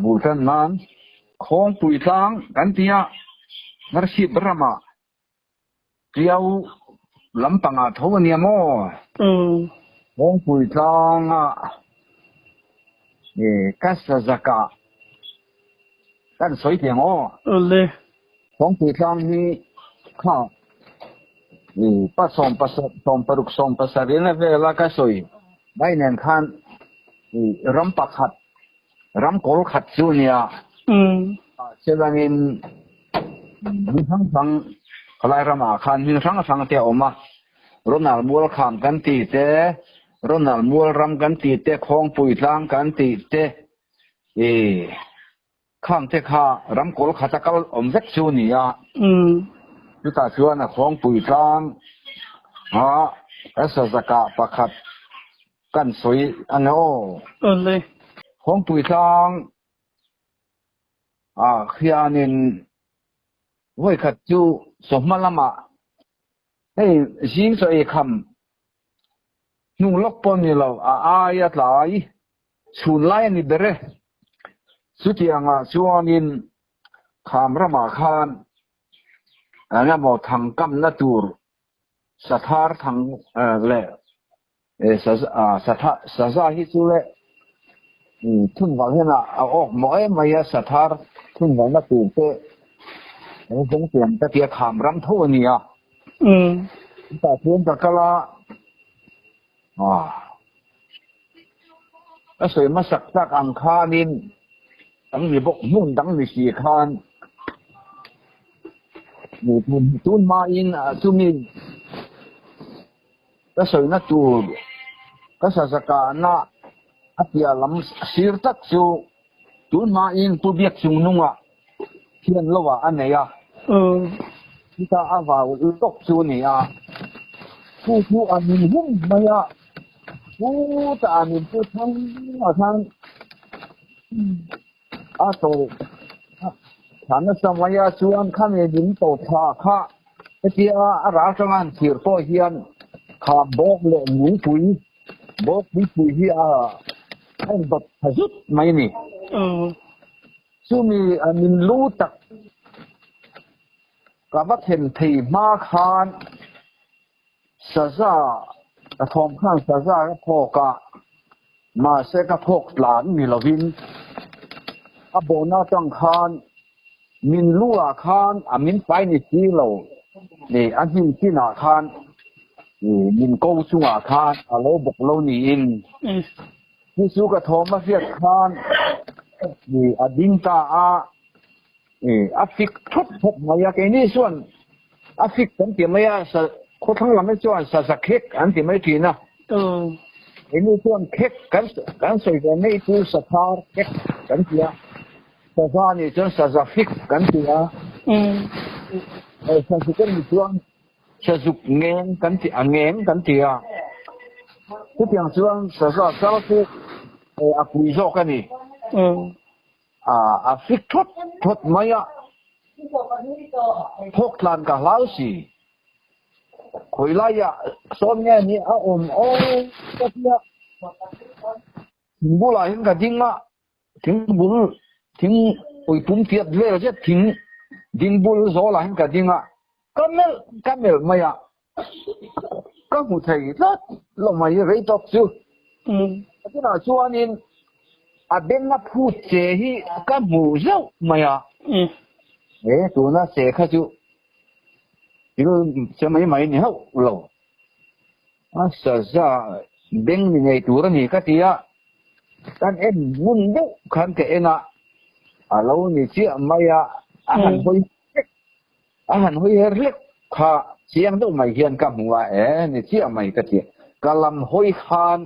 บุษนั้นของปุยตังกันที่นรสิบรามาเกี่ยวลำปังทวนียโมของปุยตังกัสจักะกันสวยเพียงเลยของปุยตังนี่ข้าปัสสมปัสสมปรุกสมปัสสรีนะเวลาก็สวยได้เน้นขันรำปักขัดรำโกลขัดจูเนียเช่นนี้มีทั้งใครรำอาขันมีทั้งเที่ยวมารุ่นนัลมัวขามกันตีเตรุ่นนัลมัวรำกันตีเตของปุยตังกันตีเตข้างเทข้ารำโกลขัดก็เวกจูเนียยุตาชวนของปุยตังสัจกะประคัดกันสวยอันนั้นเลยของปุยตังขี้ยานินไว้ขัดจูสมมาละมาให้ยิงสวยคำนุ่งล็อกปนนี่เราอายะหลายชุนไล่นี่เบรสุดที่ชวนนินขามระมาขานอันนั้นหมดทางกำนัดตูร์สถานทางเล่สถานที่สุดเลยทุ่งวันนี้นะออกหมอยมายสถานทุ่งวันนัดตูร์เตะสงเสียงตะเกียขามรำทั่วนี่แต่เพื่อนตะกละแล้วสวยมาสักอังคานินตั้งมีบกมุ่งตั้งมีสีคานมีตุนมาอินตุมินก็สวยนัดตูก็สักการน่ะอาทิตย์ลำสิรตักจูตุนมาอินผู้เบียกจุงนุ่งเทียนละว่าอันไหนที่ตาอาว่าตกจูนี่ผู้อันนี้หุ่นมาผู้ตาอันนี้ผู้ทั้งโตฐานสมัยชวนข้ามีดินโตท่าข้าที่ราชงานเขียนโตเฮียนข้าบอกเลยหนูปุ๋ยบอกวิปุยที่ให้บัดพยุดไม่นี่ซึ่งมีมินรู้จักกับว่าเห็นที่มาคานซาซาทอมข้างซาซาก็พอกะมาเสกพกหลานมีลวินโบนาจังคานมินรู้คานมินไปในที่เราเนี่ยอันที่ที่นาคานมินกูสุอาคานเราบอกเรานี่อินที่สุกทอมาเสียคานนี่อดินตาอัฟริกทุกมายาแกนี่ส่วนอัฟริกตั้งแต่มายาคนทั้งหลายไม่ส่วนสักเค้กอันที่ไม่ทีนะอันนี้ส่วนเค้กกันสวยกันไม่ตัวสถานเค้กกันที่สถานนี่จนสักฟิกกันที่สักกันมีส่วนสักเงี้ยกันที่เงี้ยกันที่ทุกอย่างส่วนสักเจ้าคือคุยโจกันนี่ฟิกทุกมายาพกหลานกับลาวสิคุยไล่ส่วนเนี่ยนี่ก็ที่ถึงบุหรี่เห็นกันจริงถึงบุหรี่ถึงอุยปุ่มเทียบเลยจะถึงดินบุหรี่โซ่ละเห็นกันจริงก็เมลไม่ก็หูไทยแล้วไม่ได้ตกจู่ที่น่าชวนนี่เบนมาพูดเจฮีก็มูเจ้าไม่ตัวน่าเสียข้าจู่ที่เราจะไม่เนี่ยเราซาเบงนี่ไงตัวนี้ก็ที่กันมุนดุขันเกน่ะเรานี่เชื่อไม่อาหารหอยเล็กข้าเสียงต้องไม่เห็นกับหัวนี่เชื่อไม่ก็ที่กะลำหอยคาน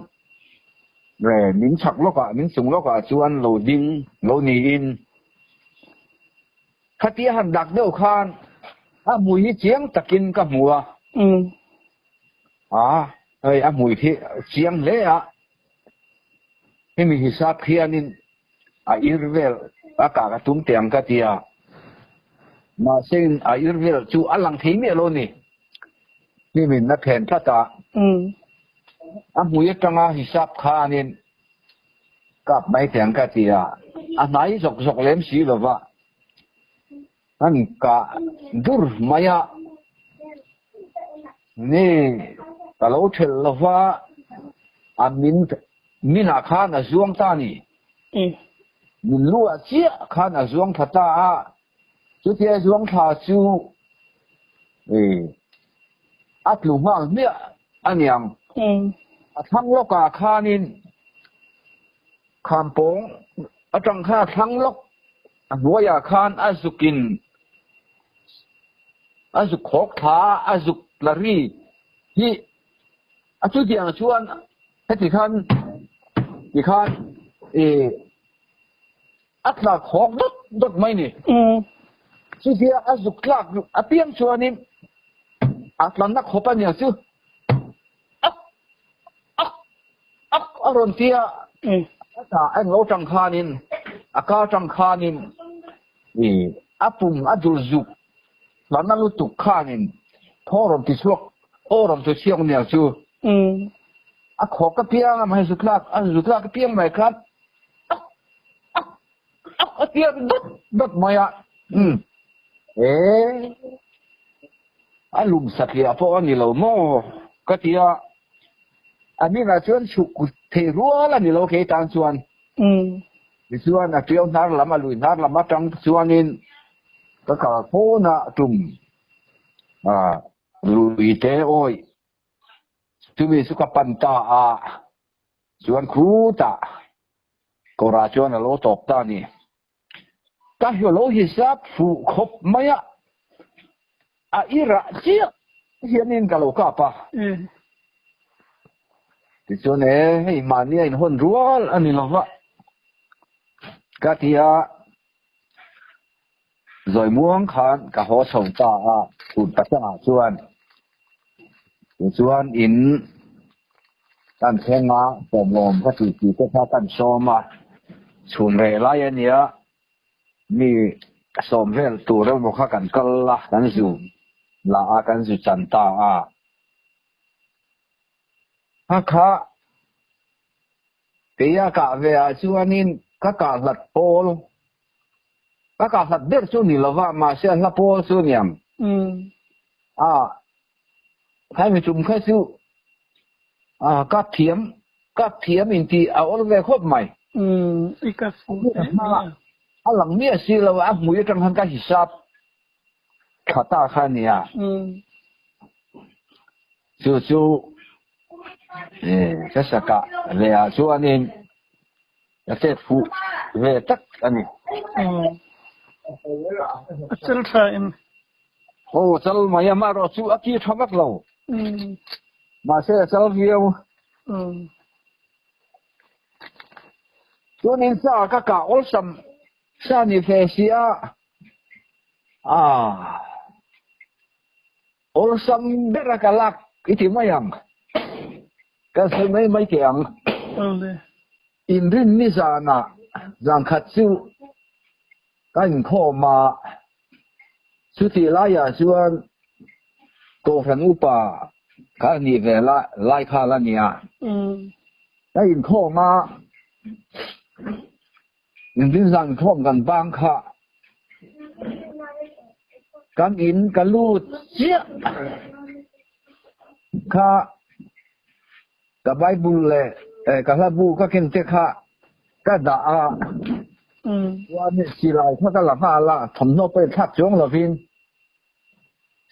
มินฉักโลกมินสูงโลกชวนโลดิงโลนีอินข้าที่หันดักเดียวคานมวยเสียงตะกินกับหัวมวยที่เสียงเลยไม่มีหิสับเขียนินอิรเวลอากาศตุ้มเตียงกะเตียมาเส้นอิรเวลจูอัลลังทีเมโลนี่มีนักแข่งท่าตามวยจังหิสับขานินกับใบเตียงกะเตีย anh ấy dọc dọc lem xí là vậy anh cả dur maya nè ta lâu thel là vậy anh min à khan à zuang ta nè min lúa chia khan à zuang thật ta chú thế zuang thà chú ắt lù mang mía anh em thằng lốc cả khanin khan pong trong kha thằng lốc bùa khan azukin azuk khok tha azuk lari hi chú diang chuan hết thì khan ắt là khok đốt mấy nè chú thế azuk lak apiang chuan im ắt là nắc khopan ya chú aron tia ta anh ngô trong khanin aka trong khanin apum adul zuk lana lu tu khanin thorom ti suak orom tu siong nia chu a kho ka piang ma zuklak a zuklak piang mai khat a piang dot maya a lum sakya po ani lo mo ka tia ani na chuan chuk the ruala ni lo ke tan chuan chuan a tiau nar lama lui nar lama tang chuanin ka ka pho na tum lui te oi tumi su ka pan ta chuan khu ta kora chuan a lo tok ta ni ka hyo lo hisap fu khop maya a ira chia hianin ka lo ka pa thì cho nên hey mà ni anh hôn rual anh lo vợ cái thì rồi muốn khán cả họ sống ta tụt tất cả chuan in tan khen ngã bom bom cái gì cái khác tan so mà chuồn về lại anh nhá mi xóm về tụ ra một khácกันlàกันdù làกันdù chân ta khá cái cả về chuanin các cả lật pol các cả lật biết chu ni lova mà sẽ là pol chu niam hay mình chụp cái chu các thiếm mình thì ở về khốp mày cái lần mía xí là mũi trong hàng cái hisap khá ta khai nè chu cái sao cả về chỗ anh em sẽ phụ về tất anh chân thành chân mà rồi chú aquí thắm bắt lâu mà sẽ chân nhiều cho nên sao các cả ổn sầm sao như thế xí ổn sầm biết là cái lạc cái gì mà yang cái sự mấy tiếng in rin ni sana rằng khát chu cái khó mà chu thì lại chuan tổ phần upa cái này về lại khá là nia cái khó mà in rin rằng khó gần bang khá cái lu chia khá cái Bible cái là bu cái kinh tế khác cái đãว่านี่สิไลเขาก็ละห้าละทำโนไปทักจงละพิน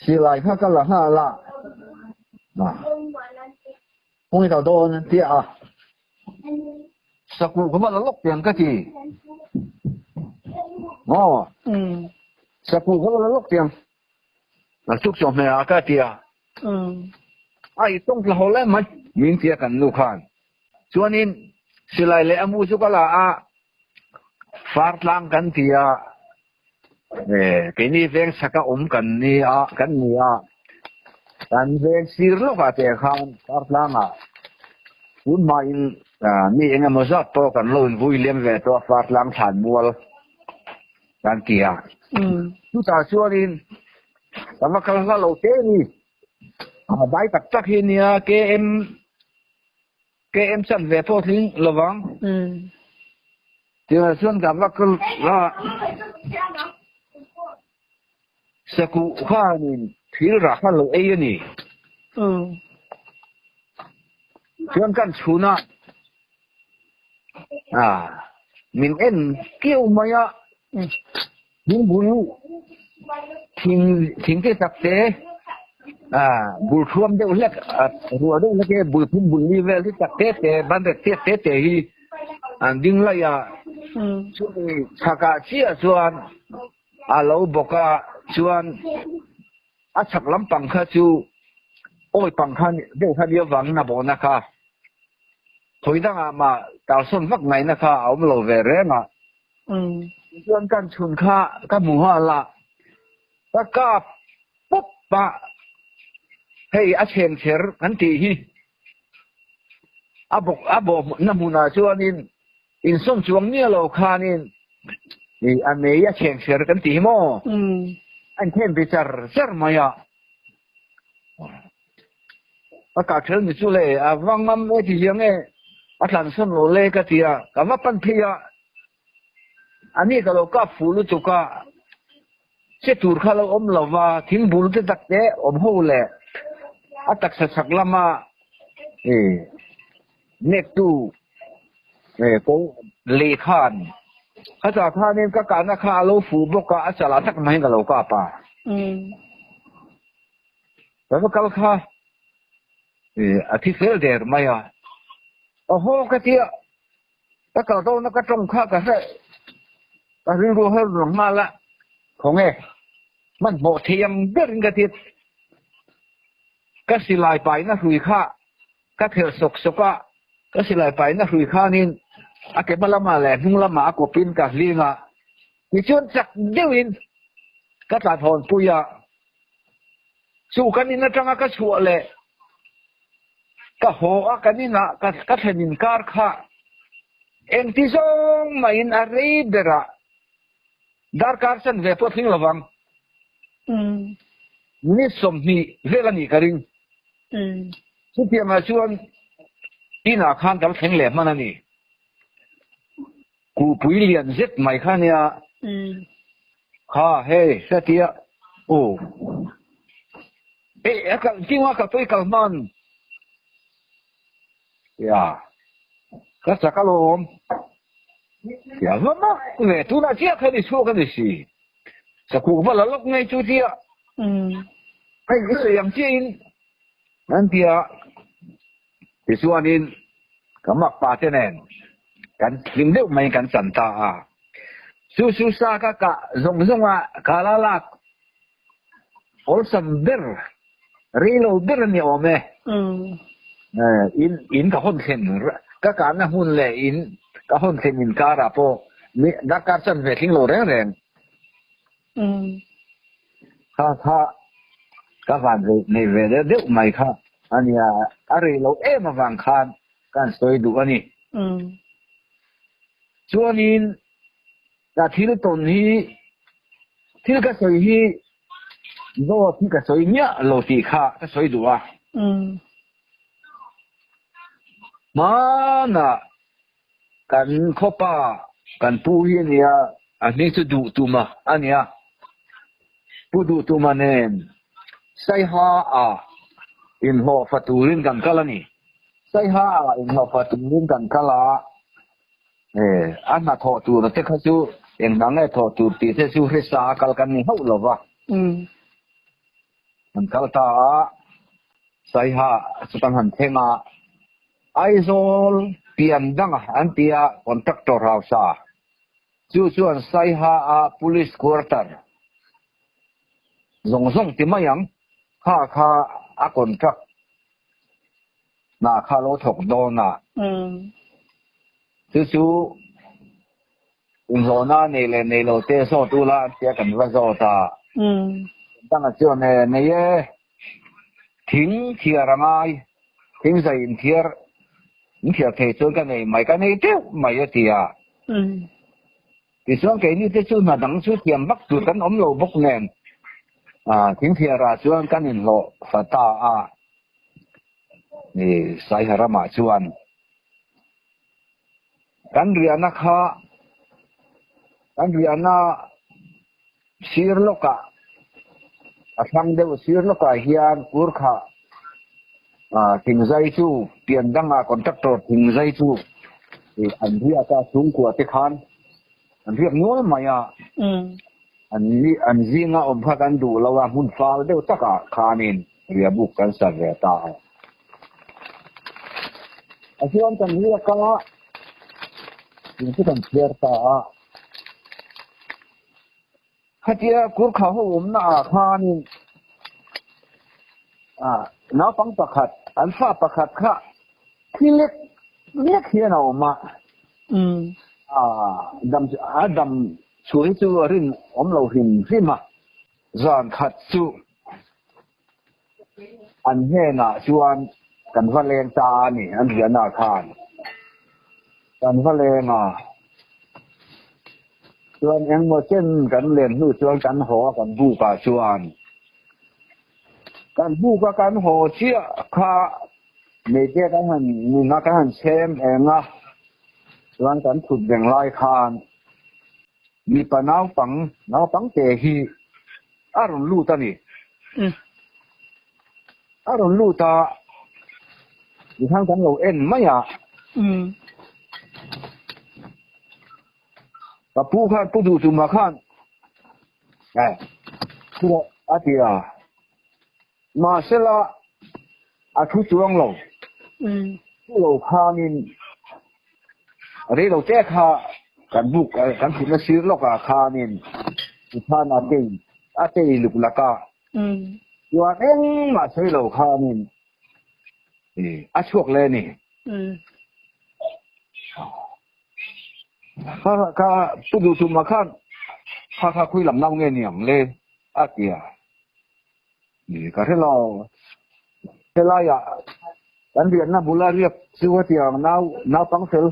สิไลเขาก็ละห้าละพวกนี้เราโดนเตี้ยสกุลเขามาละลกเตียงก็ทีสกุลเขามาละลกเตียงแล้วทุกช่วงเนี่ยก็เตี้ยไอ้ต้องเราเล่นมันมินเตี้ยกันลูกค้าส่วนนี้สิไลเลยอามูสุกละphát langกันที่cái này về sắcกันนี่กันนี่กันvề xí lốcแต่ข้างphát langคุณมาอินนี่เองมาจัดโตกันเลยวุ้ยเลี้ยงvềตัวphát langฐานบัวกันที่ทุกท่านชวนอินแต่ว่าkalauเราเท่นี่ได้ตักจักนี่KM สั่นvềพอทิ้งระวัง เจอส่วนกับว่าก็ละสกุข้านี่ถือราคาโลเอนี่ส่วนกันชูนะมินเอ็นเกี่ยวมาอ่ะยิงบุญทิ้งที่ตักเตบุญท่วมเดียวเล็กรัวเดียวเล็กบุญพุ่มบุญลีเวลที่ตักเตบันเดเตฮีดึงเลยช่วยชากาเชียส่วนเราบอกว่าส่วนชักลำปังข้าจูโอ้ยปังข้าเดี๋ยวข้าเดียวหวังนะบอกนะคะถอยตั้งมาดาวส่วนฟักไงนะคะเอามาโลเวเรน่ะส่วนการชุนข้าก็หมู่ฮาละแล้วก็ปุ๊บปะให้อาเชนเชอร์กันทีฮีบอกน้ำมูนาส่วนนี้อินส่งช่วงนี้เราข้านี่อันนี้อาเชนเชอร์กันทีโม่อันเทนไปจาร์มายาอากาศเชิญมิสุเล่วังมั่มเอที่ยังไงอัตลันส่วนโลเล่ก็ที่กับว่าปันพีอันนี้ก็เราก็ฟูลุจุกะเชื่อตูร์ข้าเราเราว่าทิ้งบุรุษตักเตะหัวเล่อัตักสักลามาเนตูก็เลขานข้าจากท่านี่ก็การนักข่าวเราฟูบก็อาจจะละสักไม่ก็เราก็ป่าแต่ว่าเขาข้าอาทิตย์เสด็จมาอ่ะโอ้โหก็ที่ถ้าเกิดโตนักจงข้าก็ใช่ก็เรื่องรู้ให้หลงมาละของมันโบเทียมเดินกระติดก็สิลายไปนะรุยข้าก็เถื่อสกก็สิลายไปนะรุยข้านี่อาเก็บมาละมาแหละนุ่งละมากูปินกับลิงอ่ะมีชวนจักเดียวอินก็ตัดหอนปุยอ่ะสู้กันนี่นะจังก็ชัวเลยก็หัวกันนี่นะก็เห็นอินการข้าเอ็งที่ส่งมาอินอะไรเดระดาร์การสันเวททิ้งระวังนี่สมนี่เวลานี่กระริงสุดที่มาชวนที่นาคานกับแข็งแหลมมันนี่กูปุยเลียนเจ็ดไม่ข้าเนี่ยข้าเฮ้เสียทีโอ้กันจริงว่ากับตัวกันมันก็จะกระโลมว่ามาเวทุน่าเชื่อกันดิชัวกันดิสิสักกูว่าละลกไงจุดที่ไอ้เสียงจีนนั่นที่ที่ส่วนนี้ก็มักปาเจเนนกันลิมเดียวไม่กันสันตาสู้ซากะซงว่ากาลาลักโอลซัมเดอร์รีโลเดอร์นี่โอเมอินก็หุ่นเห็นก็การน่ะหุ่นเลยอินก็หุ่นเห็นอินการะโปมีนักการสันเวทิงโลแรงข้าก็ฟังในเวลาเดียวไม่ค่ะอันนี้อะไรเรามาฟังคานการสวยดูอันนี้ส่วนนี้แต่ที่เราตอนนี้ที่ก็สวยที่โน้ที่ก็สวยเนี่ยเราตีค่ะก็สวยดูมาน่ะกันข้อป้ากันปูเฮียเนี่ยอันนี้จะดูตัวมาอันนี้ปูดูตัวมาเนี่ยใส่ฮาอินหัวฟัตูรินกันกะละนี่ใส่ฮาอินหัวฟัตูรินกันกะละอันน่ะทอตูนะเจ้าชูเอ็งนั่งไอ้ทอตูตีเจ้าชูเรศากัลกันนี่เขาหรอวะมันกัลตาใส่ฮาสุดหันเทมาไอโซลเตียนดังอันเตียคอนแทคเตอร์เฮาส์ส่วนใส่ฮาpolice quarterซงที่มายังข้าคอนแทคน่ะข้าโลถกโดนน่ะจู่อุนโซน่าในโลเตโซตุลาเสียกันว่าโซตาตั้งแต่ช่วงเนี่ยทิ้งเทียร์ไงทิ้งใส่เทียร์นี่เทียร์เทช่วยกันเนี่ยไม่กันเนี่ยเที่ยวไม่เทียร์ที่ส่วนแกนี่ที่ช่วยมาดังช่วยเทียมบักจุดกันอมโลบกเงินทิ้งเทียร์ช่วยกันอินโลฟตานี่ใส่หรามาชวนกันเรียนนะคะ kan riana sirloka asang de sirloka hian kurkha thingzai chu piandanga contractor thingzai chu an ria ka sung ko te khan an riak ngol maya an zinga om pha kan du lawa mun fal de taka khanin ria buk kan sa ve ta asian kan ria ka tin kan pier ta khatia kurkha ho na khaninน้าฟังประคัดอันฟ้าประคัดค่ะที่เล็กเฮียนเอามาดำช่วยจูรินเราหินริมาจานขัดจูอันเฮน่ะชวนกันว่าเลงตานี่อันเรียนนาคานกันว่าเลงชวนยังโมเช่นกันเรียนรู้ชวนกันหอกันบูกาชวนการบูกการโหเชี่ยข้าเมเจกันหันมีนักกันหันเชมเองส่วนการถูกแบ่งรายคานมีปนาวปังเตหีอารมณ์ลู่ตานี่อารมณ์ลู่ตาอยู่ทางกันเราเอ็นไม่กับผู้ข้าผู้ดูจุมาข้านคืออาทิตย์มาเสละอาทุจวงเราเราพานินอะไรเราแจ้ข้ากันบุกกันถึงมาซื้อเราก็คานินที่ท่านอาเตยลุกละกาย้อนเองมาซื้อเราคานินอาช่วงเลยนี่ข้าผู้ดูจุมาข้านข้าคุยลำน้ำเงี้ยเนี่ยเลยอาเกียนี่ก็ที่เราอย่าการเรียนนะบุลาเรียกชื่อว่าที่น้าปังเซล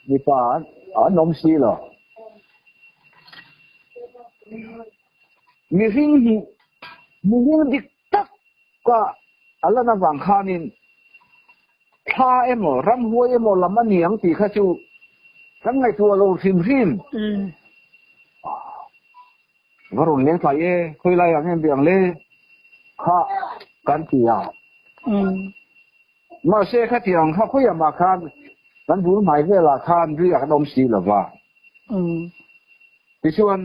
มีป่านมซีเหรอมีสิ่งดิตักก็อะไรนะบางคานินท่าเอ็มรำหัวเอ็มลำมันเหนียงตีข้าจูทั้งไงตัวเราซิมว่ารุ่นเลี้ยงใส่คุยอะไรอย่างเงี้ยเบี่ยงเลยข้ากันเตียมาเสียข้าเตียงข้าคุยมาคานกันบุญหมายเวลาคานเรียกนมสีหรือว่าที่ชวน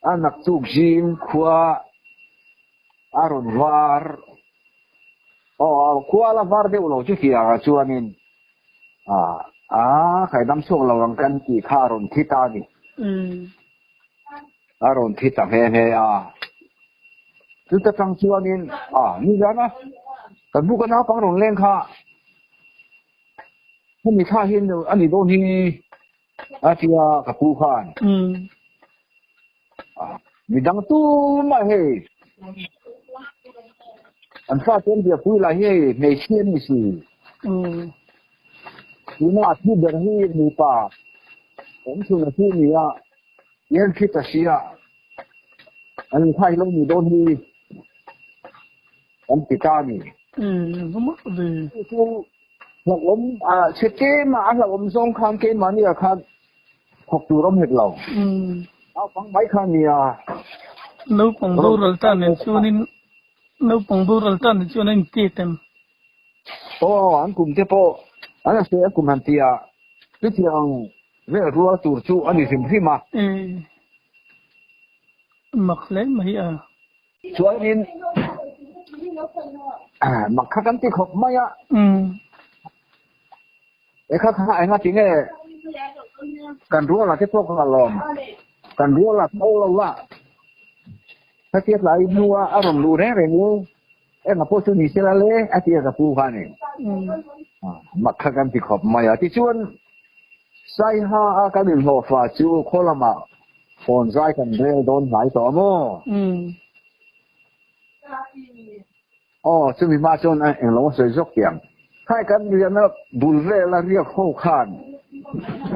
อันนักจูบจีนขวาอารมณ์วาร์ขวาละวาร์เดี๋ยวเราจะเกี่ยวชวนนี่ใครนำส่งเราลังกันกี่ข้ารมทิตานี่อารมณ์ทิตาเฮียจุดตั้งชวนนี่นี่แล้วนะกันบุกน้าฟังรงเล่นค่ะถ้ามีท่าเห็นอันนี้โดนที่อาทิตย์กับผู้ขันมีดังตู้มาเฮอันฟ้าเต็มเดียบผู้ละเฮในเชียนนี่สิมีหน้าที่เดินให้มีป่าผมชวนที่นี่เย็นคิดจะเสียอันนี้ไทยเรามีโดนที่อันติดตานี่ก็มั้งเลยคือหลักผมเช็ดเกมหลักผมส่งคำเกมมาเนี่ยครับหกตัวร่มเห็ดเราเอาฟังไว้ข้างเนี่ยนูปงดูรัลตันเนี่ยชวนินนูปงดูรัลตันเนี่ยชวนินเตี้ยเต็มอันกลุ่มเจ้าพ่ออันนั้นเสียกลุ่มหันเตียที่เที่ยงเรื่องรัวตูจูอันนี้สิมที่มามักเล่นมาอ่ะช่วยนินมักข้ากันที่ขบไม่ข้าไอ้ข้าจริงกันรัวละที่พวกกันลมกันรัวละเท่าละถ้าเทียบหลายนัวอารมณ์รู้แน่เลยนู้มาพูดถึงนี่เสียเลยอาทิตย์กับผู้พันนี่มักข้ากันที่ขบไม่ที่ชวนใส่ห้ากันหนึ่งหัวฟ้าจูโคลามาฝนใส่กันเร็วโดนหลายต่อโม่ซึ่งมีมาจนเองเราใส่ยกเกียงให้กันเรียนนะบุญเร่ละเรียกเข้าขาน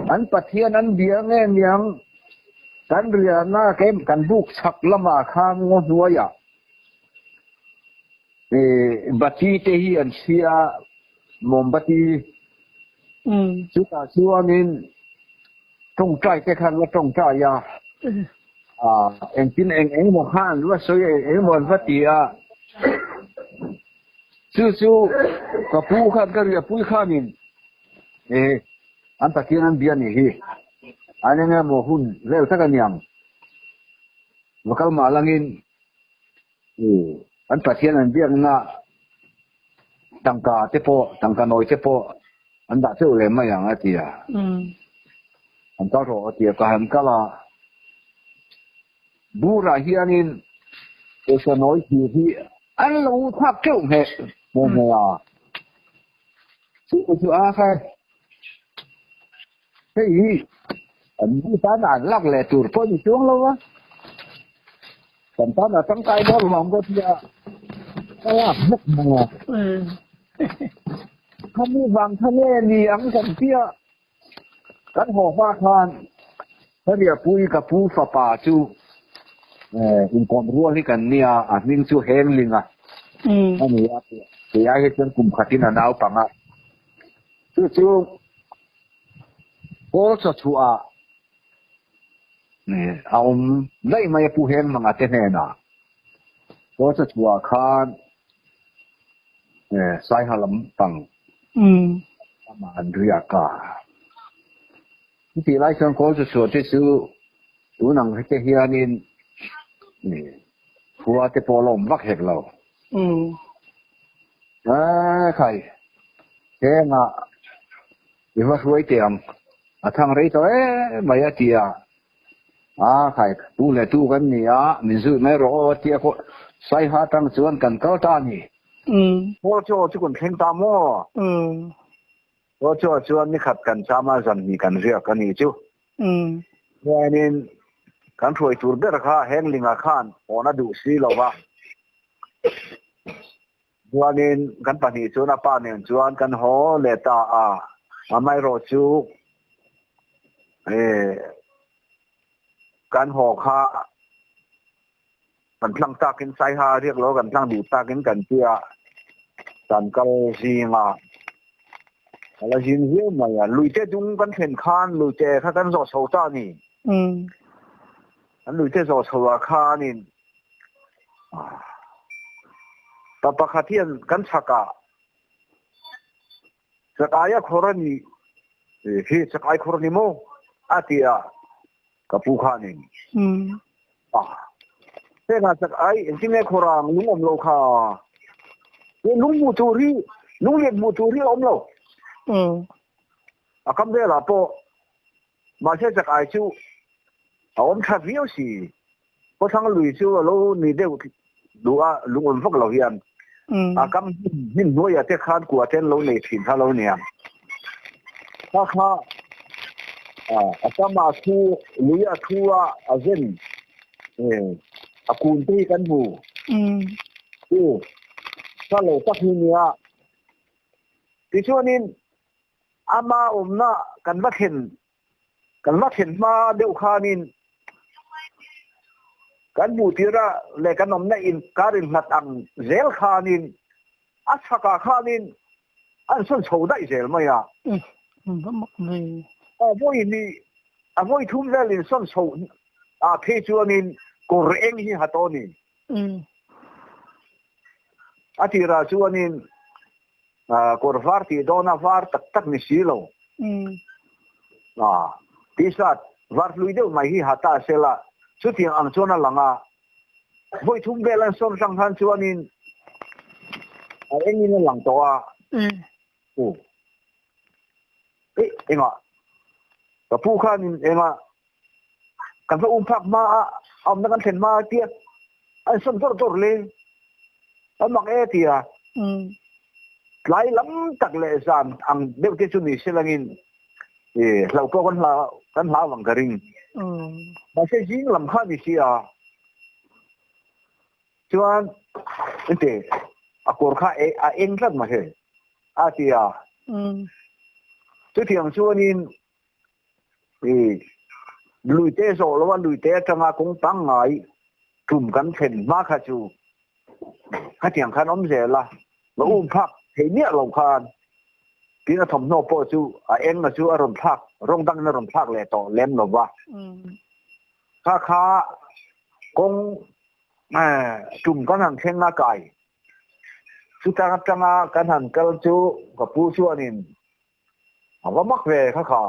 อันปะเทียนั้นเบียงแง่เมียงกันเรียนหน้าเกมกันบุกชักละมาข้างงหัวยบัตีเทียนเชียมอมบัตีชุดอาชีวนิน trong trai cái khăn là trong trai ya em tin em một khăn lúc soi em một phát đi chú cái phụ khăn cái gì phụ khăn in anh ta kia anh biên này anh nghe một hun leo tất cả niệm và kalau malangin anh ta kia anh biên na tangka noi tepo anh đã chơi lên mấy yang ấy anh ta rồi thì cái ham kala bura hianin cái nói gì anh lâu tháp kêu hết mồm chú khai cái gì anh đi ta đã lắc lẻ tour có gì xuống lâu á còn ta là trong tay đó lòng có gì cái là mất mà không đi vàng thân em đi ăn còn kia cái hồ hoa khan cái gì pui cái pu phá pa chú in con rùa đi cái nia mình chú hẹn linh anh ấy thì ai hết cùng khát tin là nào bằng chú có cho chú ông lấy mấy pu hẹn mà tên này nè có cho chú khan sai hà lắm bằng mà anh riêng cả thì lại sang có cho chú thế sự tú năng cái hiền nên phùa cái bộ lồng vắt hết lâu khai thế mà vì mà suy tiền thằng ấy thôi mấy tiền khai tu lệ tu cái này mình giữ mấy rồi tiền có sai hai thằng chuẩn cần cao ta nhỉ có cho chứ còn thêm ta mua có cho chuẩn ni khát cần cha mà dần ni cần riêng cái này chứ nên kan throi tur ber kha heng linga khan ona du si lowa buanin kan pani chuna pa nen chuan kan ho leta amai ro chu kan ho kha kan tlang ta kin sai ha riek lo kan tlang du ta kin kan tia kan kal zinga ala jin hiu ma ya luite dung kan thlen khan luite kha kan zo so ta ni anh nuôi thế rồi sau khi nên ta bắt khát tiền gan chả cả chắc ai khổ ni khi chắc ai khổ ni mo thì cái phụ khát nên thế là chắc ai chỉ nghe khổ rằng lúng om lâu kha lúng mù churi lúng liệt mù churi om lâu cầm đây là po mà chắc ai chú ông thật nhiều gì có thằng lùi chưa lâu nị đều đủ lúng ổn phúc lâu hiền cam nhìn nuôi thế khăn của trên lâu này thìn thà lâu nè ta kha cam mà thu lùi thu dân cùn tây cán bù ta lâu tắc như nè thì cho nên ama na kan vắt hiện mà đều kha nên kan bu tira le kan om na in karin nat ang zel khanin asaka khanin an son chhodai zel maya voi thum velin son chho phe chuanin ko reng hi hatoni atira chuanin ko varti dona var tak tak ni silo tisat var luideu mai hi hata sela chút tiền ăn cho nó langa voi thum về lan som sang han chuanin anh nhìn lang to em ạ cái phu khan em ạ cần phải phạc ma ông nó cần thêm ma tiết anh som tốt lên anh mặc thì lại lắm tắc lệ san ang đều cái chuyện này sẽ là nghìn lâu có con lá vàng cái ring mà sẽ dính làm khác gì chuan thế cor kha em rất mà thế thì tôi thiền chuanin lùi té rồi lo lùi té trong cũng tăng ngại chùm cắn thèn ma khá chu khá thiền khá ôm dễ là nó phạc thế nhẹ lòng khan kia thầm nô po chu em là chu aron phạc rong dang na rom thak le to lem lo wa kha kong chum kan han khen na kai chu tanga kan han kal chu ka pu chu anin awa mak ve kha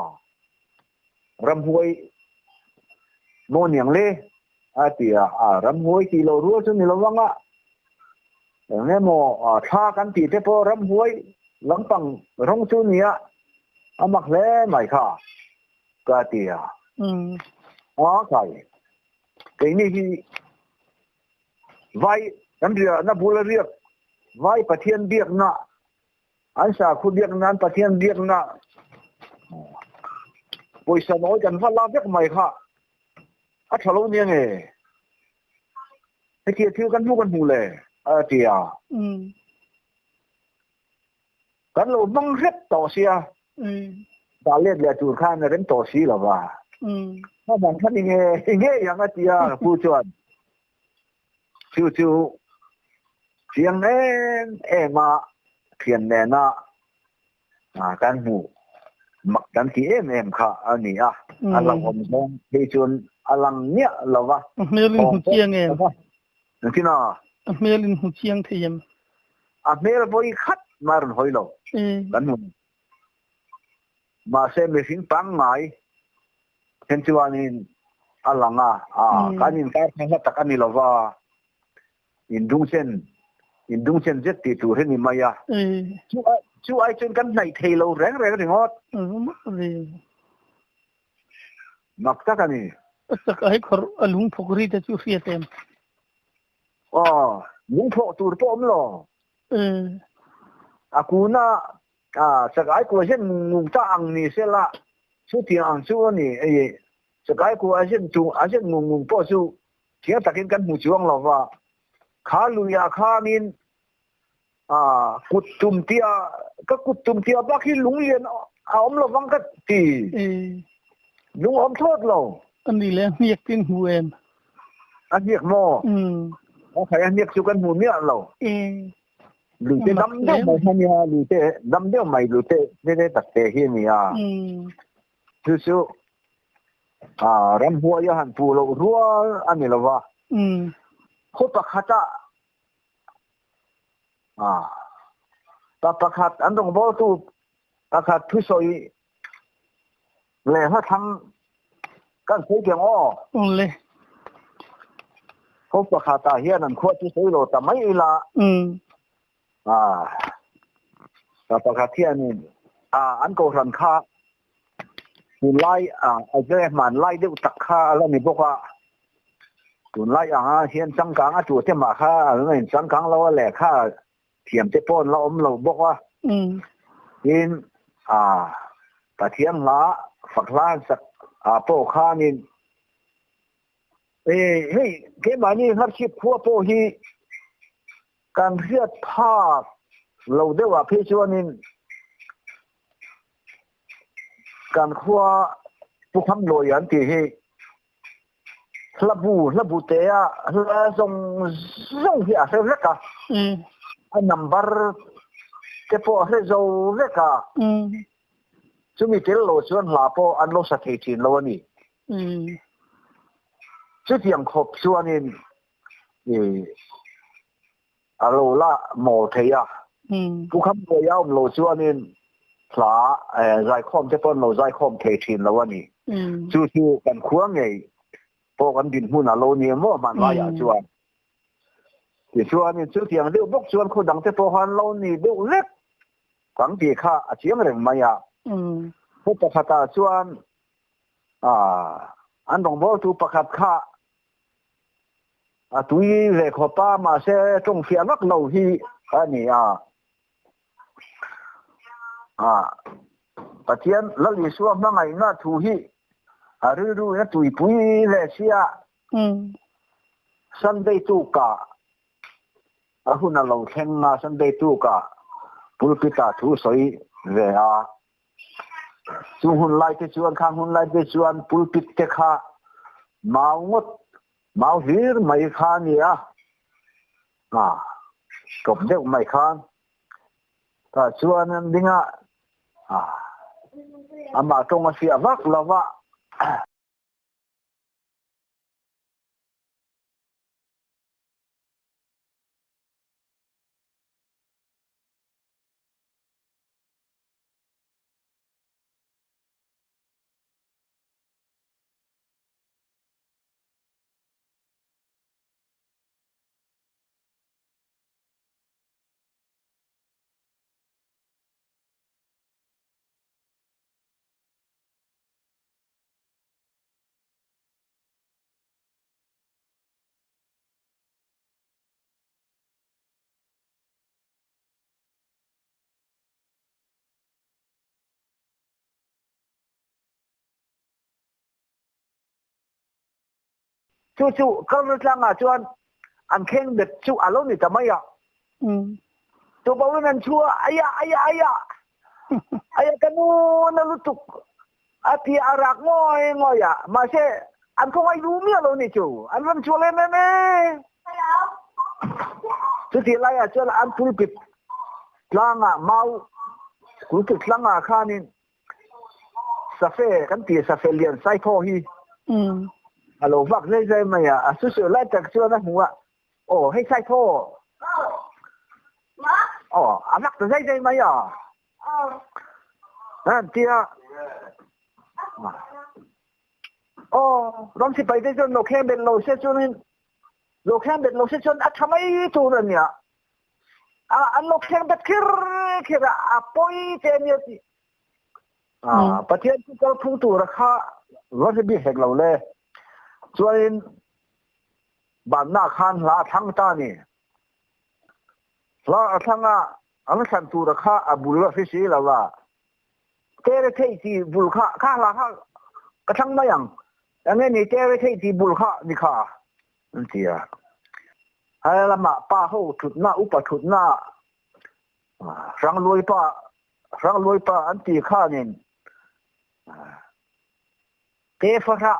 ram huai no niang le atia ram huai ti lo ru chu ni lo wanga nghe mò tha kan ti te po ram huai lang pang rong chu nia amak le mai kha ka tia kai cái này thì vai làm gì na bula riêng vai pathian biếc na anh sa khu biếc na pathian biếc na bồi sa nói chân phát la biếc mày kha à thằng lâu nghe cái kia thiếu căn kan hù lệ thì kan lo băng rất to xia ta liệt là chủ khan là đến to xí là ba nó bằng thân nghe yang cái tia phu chuan chiu chiang em mà thiền nè na kan hù mặc kan ki em kha ani alang om bong he chun alang nya là ba melin hu chiang em khi nào melin hu chiang thiam mel boy khat marun hoilo kan hù mà xem về phim pang ngai hen chuanin alanga kanin tar thanga takani lova indung chen jet ti tu heni maya chu ai chen kan nai thei lo reng ringot mak takani tak ai khor alung phokri te chu fiatem lung pho tur pom lo akuna sakai ko jen ngung ta ang ni sela chu ti ang chu ni sakai ko ajen ngung po chu thia takin kan mu chuang lo wa kha luya kha nin kutum tia ba khi lung lien om lo wang ka ti lung om thot lo an ni le miek tin hu em an miek mo khai an miek chu kan mu mi lo lùi tê đâm đeo mày hay nha lùi tê đâm đeo mày lùi tê đây đặt tê hi mi thứ số ram hua ya han pu lo rua anh này là va khốt bạc hạt ta bạc hạt anh đồng bao tu bạc hạt thứ soi lệ hết thằng kan thấy tiếng lệ khốt bạc hạt ta hiện anh khốt thứ soi lo ta mấy là ta bạc thiên anh có rằng khaคุณไล่เจ้ามันไล่เด็กตักข้าแล้วมีบอกว่าคุณไล่เฮียนสังกังตัวเจ้ามาข้าแล้วเห็นสังกังเราแหละข้าเทียมเจ้าป้นเราเราบอกว่ายินตะเทียงละฝักล้านสักโป้ข้านี่เฮ้ยเกี่ยมานี่ฮับชิบขัวโป้ฮีการเรียดภาคเราเดี๋ยวว่าพี่ชวนินการขัวผู้ทำโดยอันที่ให้ระบุเตะส่งที่อาศัยเล็กอันนับเบอร์เจ้าพ่อให้เราเล็กจะมีเทลโลส่วนลาโปอันโลสเตจินโลนี่จะเพียงครบส่วนนี้อโลละโมเทียผู้ทำโดยเอาโลส่วนนี้พระใจคอมจะป้อนเราใจคอมเทชินแล้ววันนี้จู่ๆกันขั้วไงพอกันดินหุ่นอโลเนี่ยมั่วมันว่าอย่างชวนที่ชวนนี่จู่เทียงเดียวบกชวนคนดังจะพอหันเรานี่เดียวเล็กฝังตีข้าเชียงเร่งมาอย่าพวกประคตาชวนอันต้องบอกถูกประคับข้าตุยเล็กขอป้ามาเสจงเสียนักเราที่อันนี้ปะเทียนแล้วอีส่วนนั่งไงน่าถูฮีรู้นะตุยปุยเลยเสียสันได้ตุกะหุ่นเราแข่งมาสันได้ตุกะปุยปิตาถูสอยเวจูหุ่นไล่ที่ชวนข้างหุ่นไล่ที่ชวนปุยปิดเตะขาเมาหิรไม่ขานี่กบเด็กไม่ขานถ้าชวนนั้นดิ้ง ama tonga sia vak lawa chu ka ritanga chuan an kheng bet chu alo ni tamaya to bawen an chua aya kanu na lutuk ati arak ngoya ma se an ko ai du mi alo ni chu an ram chu le ne chu ti la ya chuan an pulpit tlanga mau pulpit tlanga khanin safe kan ti safe lian sai tho hi alo vak zai maya asu lai tak chuan na huwa oh hei sai tho oh anak zai maya tia oh rom si pai chuan lo khem ben lo se chuan a thamai tu ran ya an lo khem bet khira a poi te ni ti pathian ku kal phung tu ra kha ro se bi hek lo le chuan ban na khan la thang ta ni la thanga ang san tu ra kha abul ra fi si la wa tere thei ti bul kha la kha ka thang ma yang ang ni tere thei ti bul kha ni kha an tia hai la ma pa ho thut na upa thut na rang loi pa an ti kha nin te fa ra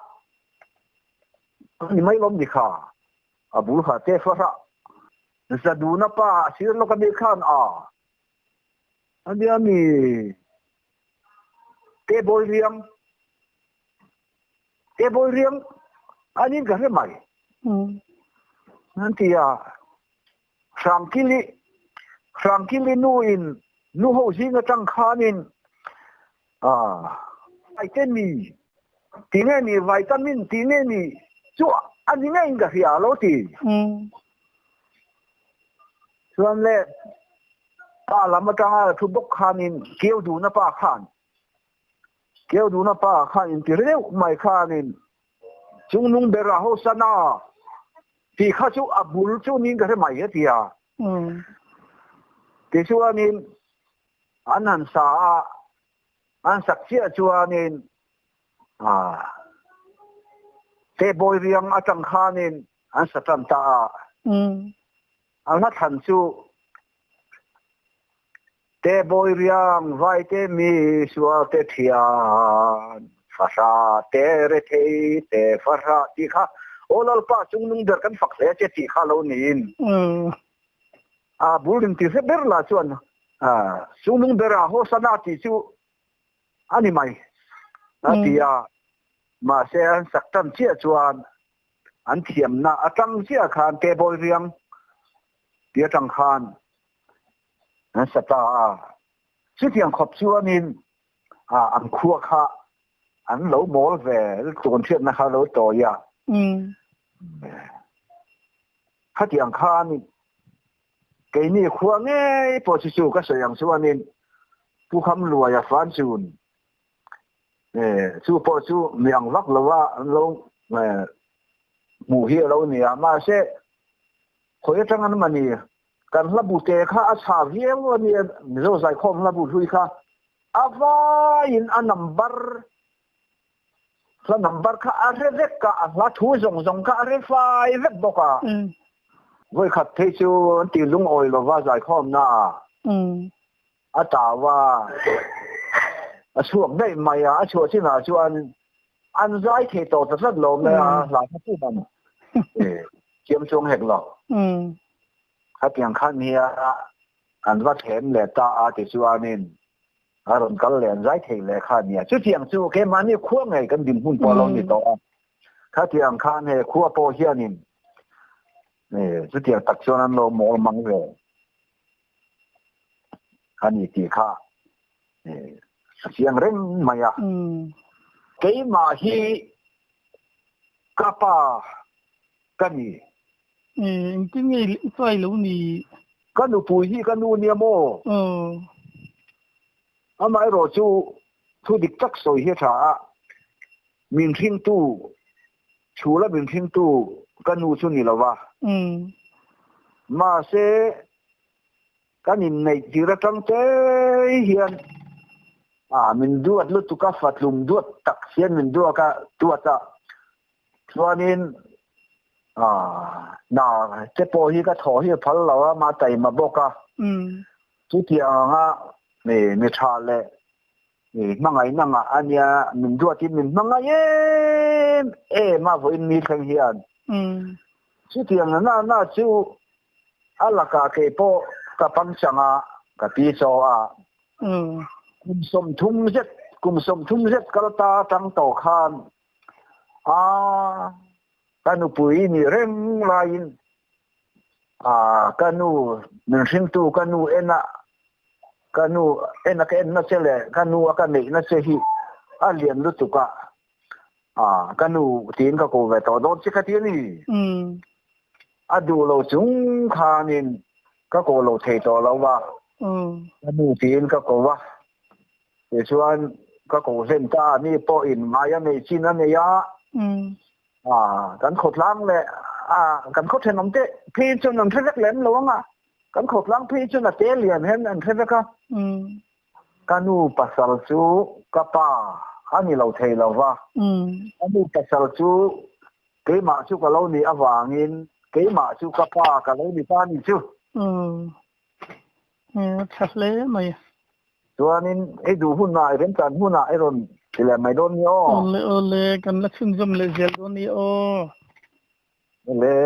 ni mai lom di kha abul kha te fa ra zaduna pa sir lo ka bi khan andi ami te boy riam anin ga he mai nanti ya Frankili nu ho jinga tang khanin ai ten ni tine ni vitamin tine ni chu ani ngai ga hia lo ti chuan le pa lama tanga thu bok khanin keu du na pa khan ti reu mai khanin chung nung bera ho sana ti kha chu abul chu ning ga mai he tia ti chuanin anan sa an sakchia chuanin te boy riang atang khanin an satam ta ang na than chu te boy riang vai te mi sual te thian fasha te re thei te farha ti kha olal pa chung nung der kan fak le che ti kha lo nin building ti se ber la chuan chung nung bera ho sana ti chu ani mai tia ma se an saktam chia chuan an thiam na atang chia khan te boy riang tia tang khan an sata chu tiang khop chuanin an khua kha an lo mol ve ton thiat na kha lo to ya kha tiang khan ke ni khua nge po chu ka sayang chuanin pu kham lua ya fan chun chu po chu miang vak lawa lo mu hi lo ni ma se khoi tang an mani kan la bu te kha a cha vieng lo ni zo sai khom la bu thui kha ava in a number kha a re vek ka a la thu zong ka a re fai vek boka voi khat the chu ti lung oi lo wa sai khom na a ta wa a chuak dai mai a chu chi na chu an zai the to ta sat lo na la kha tu ban chiam chung hek lo kha tiang khan hi an wa them le ta a ti chuanin aron kal len zai thei le kha nia chu tiang chu ke mani khuwa ngai kan dim hun polo ni to kha tiang khan he khuwa po hianin chu tiang tak chuan an lo mol mang ve ani ti kha siang reng maya ke ma hi kapa kani tin ngai fai lo ni kanu pu hi kanu nia mo amai ro chu thu dik tak soi hi tha min thing tu chula min thing tu kanu chu ni lawa ma se kanin nei tira tang te hian min duat lu tu ka fatlum duat tak hian min duat ka tuata chuanin na te po hi ka tho hi phal lawa ma tai ma boka chu tianga mi tha le mangai nanga ania min duat ti min mangai ma voin mi khang hian chu tianga na chu alaka ke po ka pang changa ka pi so kum som thum zet kalta tang to khan kanu pui ni reng lain kanu min ring tu kanu ena ke na chele kanu aka nei na che hi alian lu tu ka kanu tin ka ko ve to don chi ka ti ni adu lo chung khanin ka ko lo thei to lo wa kanu tin ka ko wa e chuan ka ko zen ta ni po in maya nei chin na ne ya kan khot lang le kan khot thenom te phi chu nam thek lem lo nga kan khot lang phi chu na te lian hen an thek ka kanu pasal chu kapa ani lo thei lo wa kanu pasal chu ke ma chu ka lo ni awangin ke ma chu kapa ka lo ni ta ni chu thale mai chuanin du hunna ren tan hunna ron le mai don yo ole kan la chung jom le zel don ni o le